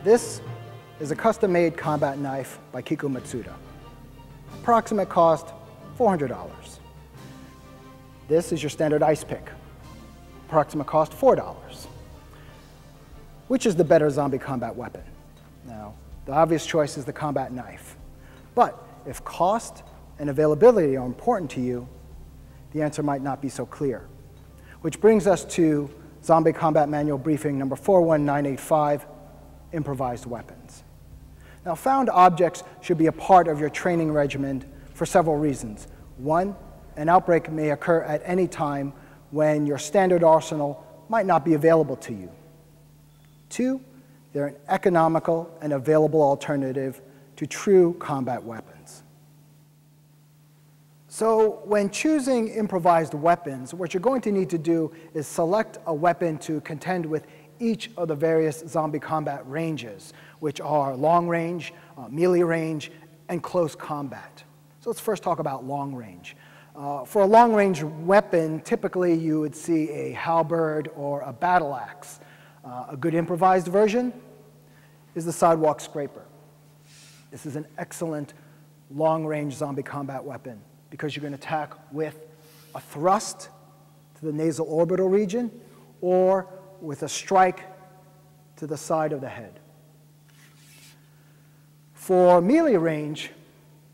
This is a custom-made combat knife by Kiko Matsuda. Approximate cost, $400. This is your standard ice pick. Approximate cost, $4. Which is the better zombie combat weapon? Now, the obvious choice is the combat knife. But if cost and availability are important to you, the answer might not be so clear. Which brings us to Zombie Combat Manual Briefing number 41985, Improvised Weapons. Now, found objects should be a part of your training regimen for several reasons. One, an outbreak may occur at any time when your standard arsenal might not be available to you. Two, they're an economical and available alternative to true combat weapons. So when choosing improvised weapons, what you're going to need to do is select a weapon to contend with each of the various zombie combat ranges, which are long range, melee range, and close combat. So let's first talk about long range. For a long range weapon, typically you would see a halberd or a battle axe. A good improvised version is the sidewalk scraper. This is an excellent long-range zombie combat weapon because you can attack with a thrust to the nasal orbital region or with a strike to the side of the head. For melee range,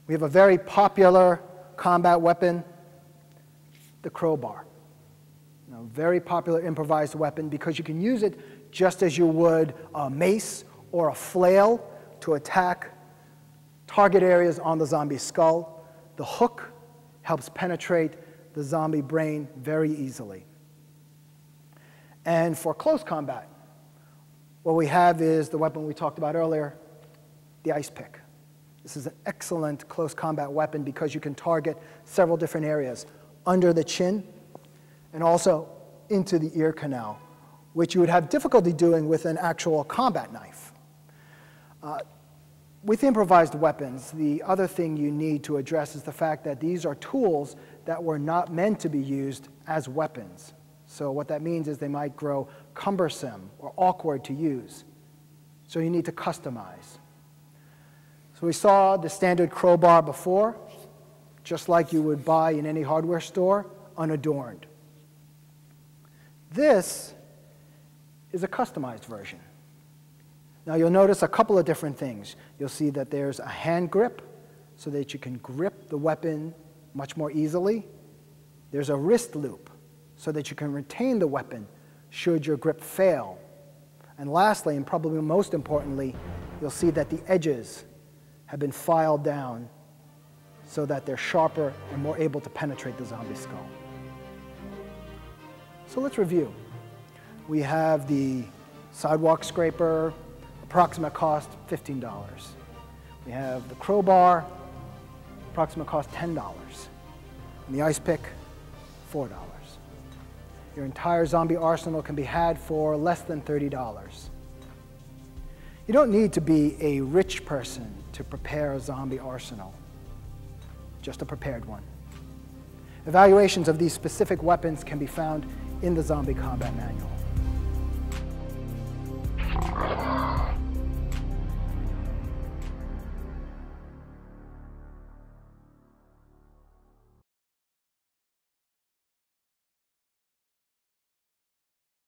we have a very popular combat weapon, the crowbar. A very popular improvised weapon because you can use it just as you would a mace or a flail to attack target areas on the zombie skull. The hook helps penetrate the zombie brain very easily. And for close combat, what we have is the weapon we talked about earlier, the ice pick. This is an excellent close combat weapon because you can target several different areas, under the chin and also into the ear canal, which you would have difficulty doing with an actual combat knife. With improvised weapons, the other thing you need to address is the fact that these are tools that were not meant to be used as weapons. So what that means is they might grow cumbersome or awkward to use. So you need to customize. So we saw the standard crowbar before, just like you would buy in any hardware store, unadorned. This is a customized version. Now you'll notice a couple of different things. You'll see that there's a hand grip so that you can grip the weapon much more easily. There's a wrist loop so that you can retain the weapon should your grip fail. And lastly, and probably most importantly, you'll see that the edges have been filed down so that they're sharper and more able to penetrate the zombie skull. So let's review. We have the sidewalk scraper, approximate cost $15. We have the crowbar, approximate cost $10. And the ice pick, $4. Your entire zombie arsenal can be had for less than $30. You don't need to be a rich person to prepare a zombie arsenal, just a prepared one. Evaluations of these specific weapons can be found in the Zombie Combat Manual.